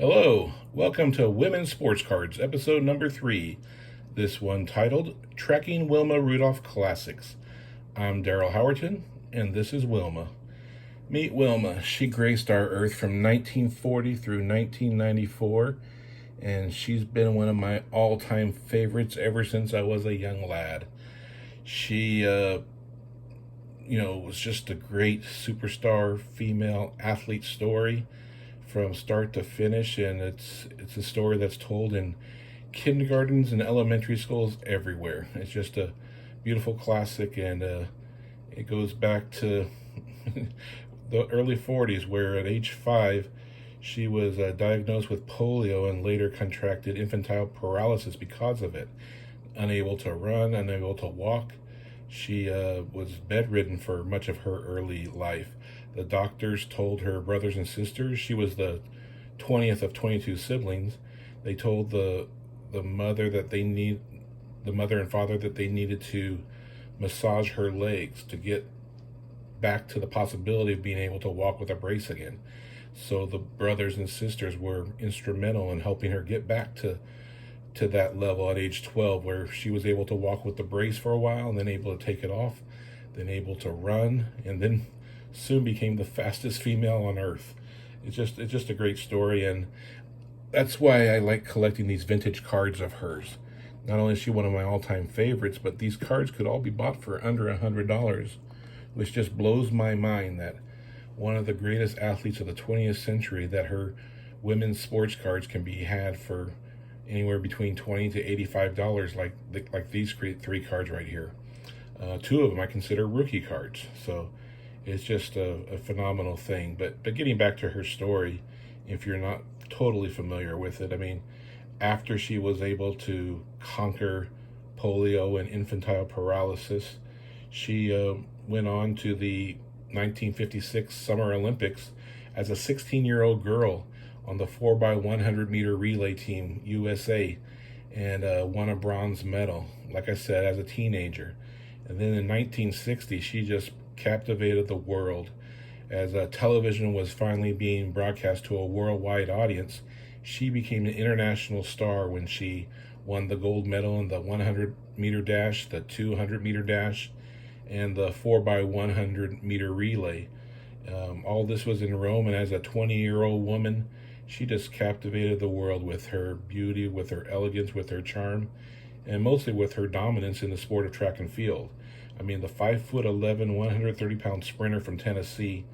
Hello, welcome to Women's Sports Cards, episode number 3. This one titled Tracking Wilma Rudolph Classics. I'm Darryl Howerton, and this is Wilma. Meet Wilma. She graced our earth from 1940 through 1994, and she's been one of my all-time favorites ever since I was a young lad. She, was just a great superstar female athlete story from start to finish, and it's a story that's told in kindergartens and elementary schools everywhere. It's just a beautiful classic, and it goes back to the early 40s, where at age 5 she was diagnosed with polio and later contracted infantile paralysis because of it. Unable to run, unable to walk, she was bedridden for much of her early life. The doctors told her brothers and sisters, she was the 20th of 22 siblings. They told the mother and father that they needed to massage her legs to get back to the possibility of being able to walk with a brace again. So the brothers and sisters were instrumental in helping her get back to that level at age 12, where she was able to walk with the brace for a while and then able to take it off, then able to run, and then soon became the fastest female on earth. It's just a great story, and that's why I like collecting these vintage cards of hers. Not only is she one of my all-time favorites, but these cards could all be bought for under $100, which just blows my mind that one of the greatest athletes of the 20th century, that her women's sports cards can be had for anywhere between $20 to $85, like these three cards right here. Two of them I consider rookie cards, so it's just a phenomenal thing. But getting back to her story, if you're not totally familiar with it, I mean, after she was able to conquer polio and infantile paralysis, she went on to the 1956 Summer Olympics as a 16-year-old girl on the 4x100 meter relay team USA, and won a bronze medal, like I said, as a teenager. And then in 1960, she just captivated the world as television was finally being broadcast to a worldwide audience. She became an international star when she won the gold medal in the 100 meter dash, the 200 meter dash, and the 4x100 meter relay. All this was in Rome, and as a 20-year-old woman, she just captivated the world with her beauty, with her elegance, with her charm, and mostly with her dominance in the sport of track and field. I mean, the 5'11", 130-pound sprinter from Tennessee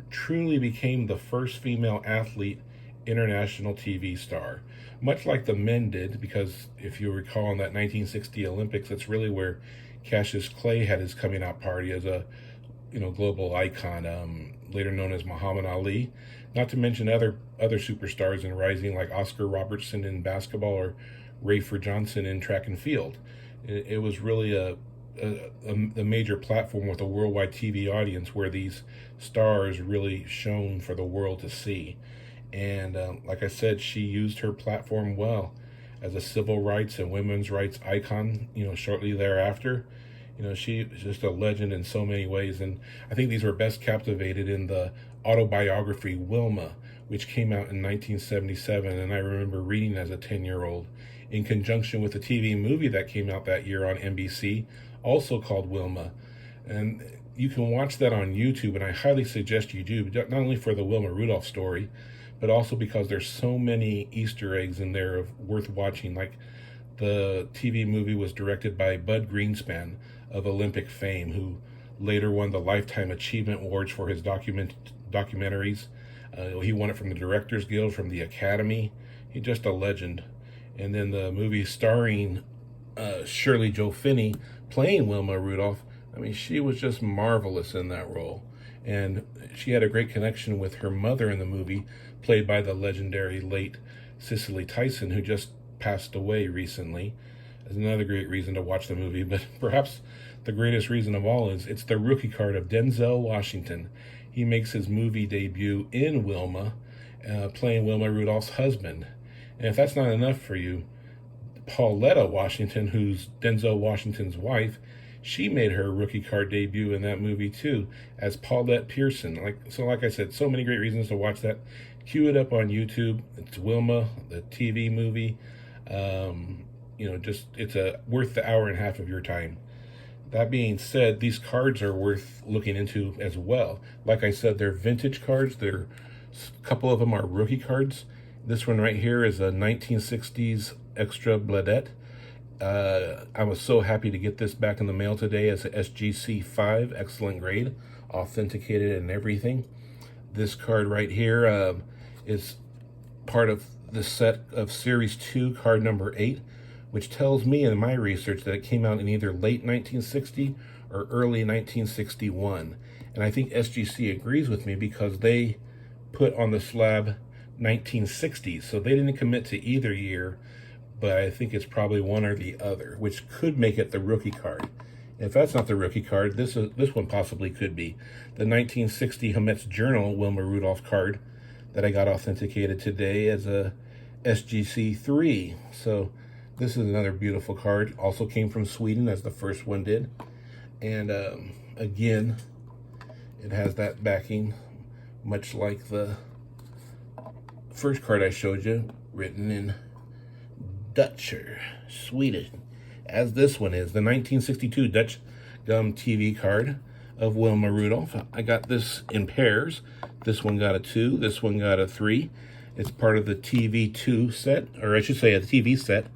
truly became the first female athlete international TV star, much like the men did, because if you recall in that 1960 Olympics, that's really where Cassius Clay had his coming out party as a global icon, later known as Muhammad Ali, not to mention other superstars in rising like Oscar Robertson in basketball or Rayford Johnson in track and field. It was really a major platform with a worldwide TV audience where these stars really shone for the world to see. And like I said, she used her platform well as a civil rights and women's rights icon, shortly thereafter. She is just a legend in so many ways, and I think these were best captivated in the autobiography Wilma, which came out in 1977, and I remember reading as a 10-year-old, in conjunction with a TV movie that came out that year on NBC, also called Wilma. And you can watch that on YouTube, and I highly suggest you do, not only for the Wilma Rudolph story, but also because there's so many Easter eggs in there worth watching. Like, the TV movie was directed by Bud Greenspan of Olympic fame, who later won the Lifetime Achievement Awards for his documentaries. He won it from the Directors Guild, from the Academy. He's just a legend. And then the movie starring Shirley Jo Finney playing Wilma Rudolph, I mean, she was just marvelous in that role. And she had a great connection with her mother in the movie, played by the legendary late Cicely Tyson, who just passed away recently. There's another great reason to watch the movie, but perhaps the greatest reason of all is it's the rookie card of Denzel Washington. He makes his movie debut in Wilma, playing Wilma Rudolph's husband. And if that's not enough for you, Pauletta Washington, who's Denzel Washington's wife, she made her rookie card debut in that movie too, as Paulette Pearson. Like I said, so many great reasons to watch that. Cue it up on YouTube. It's Wilma, the TV movie. Just it's worth the hour and a half of your time. That being said, these cards are worth looking into as well. Like I said, they're vintage cards. A couple of them are rookie cards. This one right here is a 1960s extra bladette. I was so happy to get this back in the mail today as a SGC 5, excellent grade, authenticated and everything. This card right here is part of the set of Series 2, card number 8, which tells me in my research that it came out in either late 1960 or early 1961. And I think SGC agrees with me because they put on the slab 1960s, so they didn't commit to either year, but I think it's probably one or the other, which could make it the rookie card. If that's not the rookie card, this one possibly could be. The 1960 Hamet's Journal Wilma Rudolph card that I got authenticated today as a SGC 3. So this is another beautiful card. Also came from Sweden, as the first one did. And again, it has that backing, much like the first card I showed you, written in Dutch or Swedish, as this one is, the 1962 Dutch Gum TV card of Wilma Rudolph. I got this in pairs. This one got a 2, this one got a 3. It's part of the TV2 set, or I should say a TV set,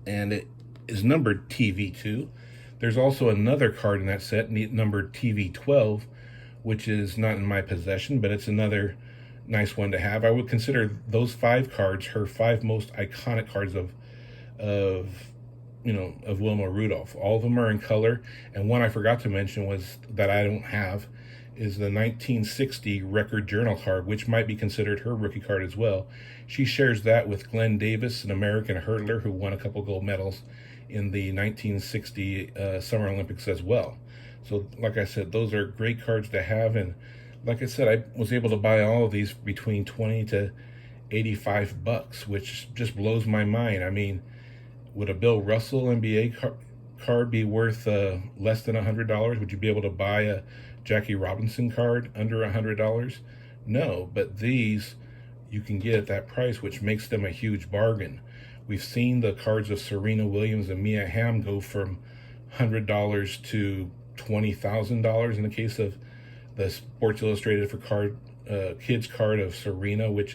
and it is numbered TV2. There's also another card in that set numbered TV12, which is not in my possession, but it's another nice one to have. I would consider those 5 cards her 5 most iconic cards of Wilma Rudolph. All of them are in color, and one I forgot to mention was that I don't have is the 1960 Record Journal card, which might be considered her rookie card as well. She shares that with Glenn Davis, an American hurdler who won a couple gold medals in the 1960 Summer Olympics as well. So like I said, those are great cards to have, and like I said, I was able to buy all of these between 20 to 85 bucks, which just blows my mind. I mean, would a Bill Russell NBA card be worth less than $100? Would you be able to buy a Jackie Robinson card under $100? No, but these you can get at that price, which makes them a huge bargain. We've seen the cards of Serena Williams and Mia Hamm go from $100 to $20,000 in the case of the Sports Illustrated for Kids card of Serena, which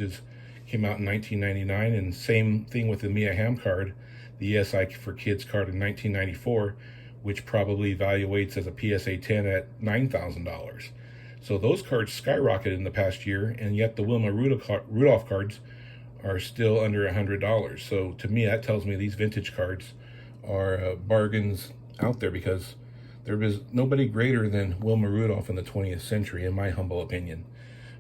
came out in 1999, and same thing with the Mia Hamm card, the ESI for Kids card in 1994, which probably evaluates as a PSA 10 at $9,000. So those cards skyrocketed in the past year, and yet the Wilma Rudolph cards are still under $100. So to me, that tells me these vintage cards are bargains out there, because there is nobody greater than Wilma Rudolph in the 20th century, in my humble opinion.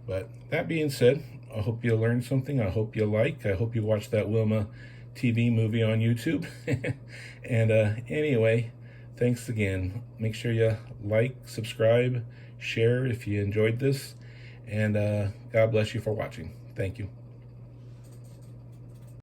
But that being said, I hope you learned something. I hope you I hope you watched that Wilma TV movie on YouTube. And anyway, thanks again. Make sure you like, subscribe, share if you enjoyed this. And God bless you for watching. Thank you.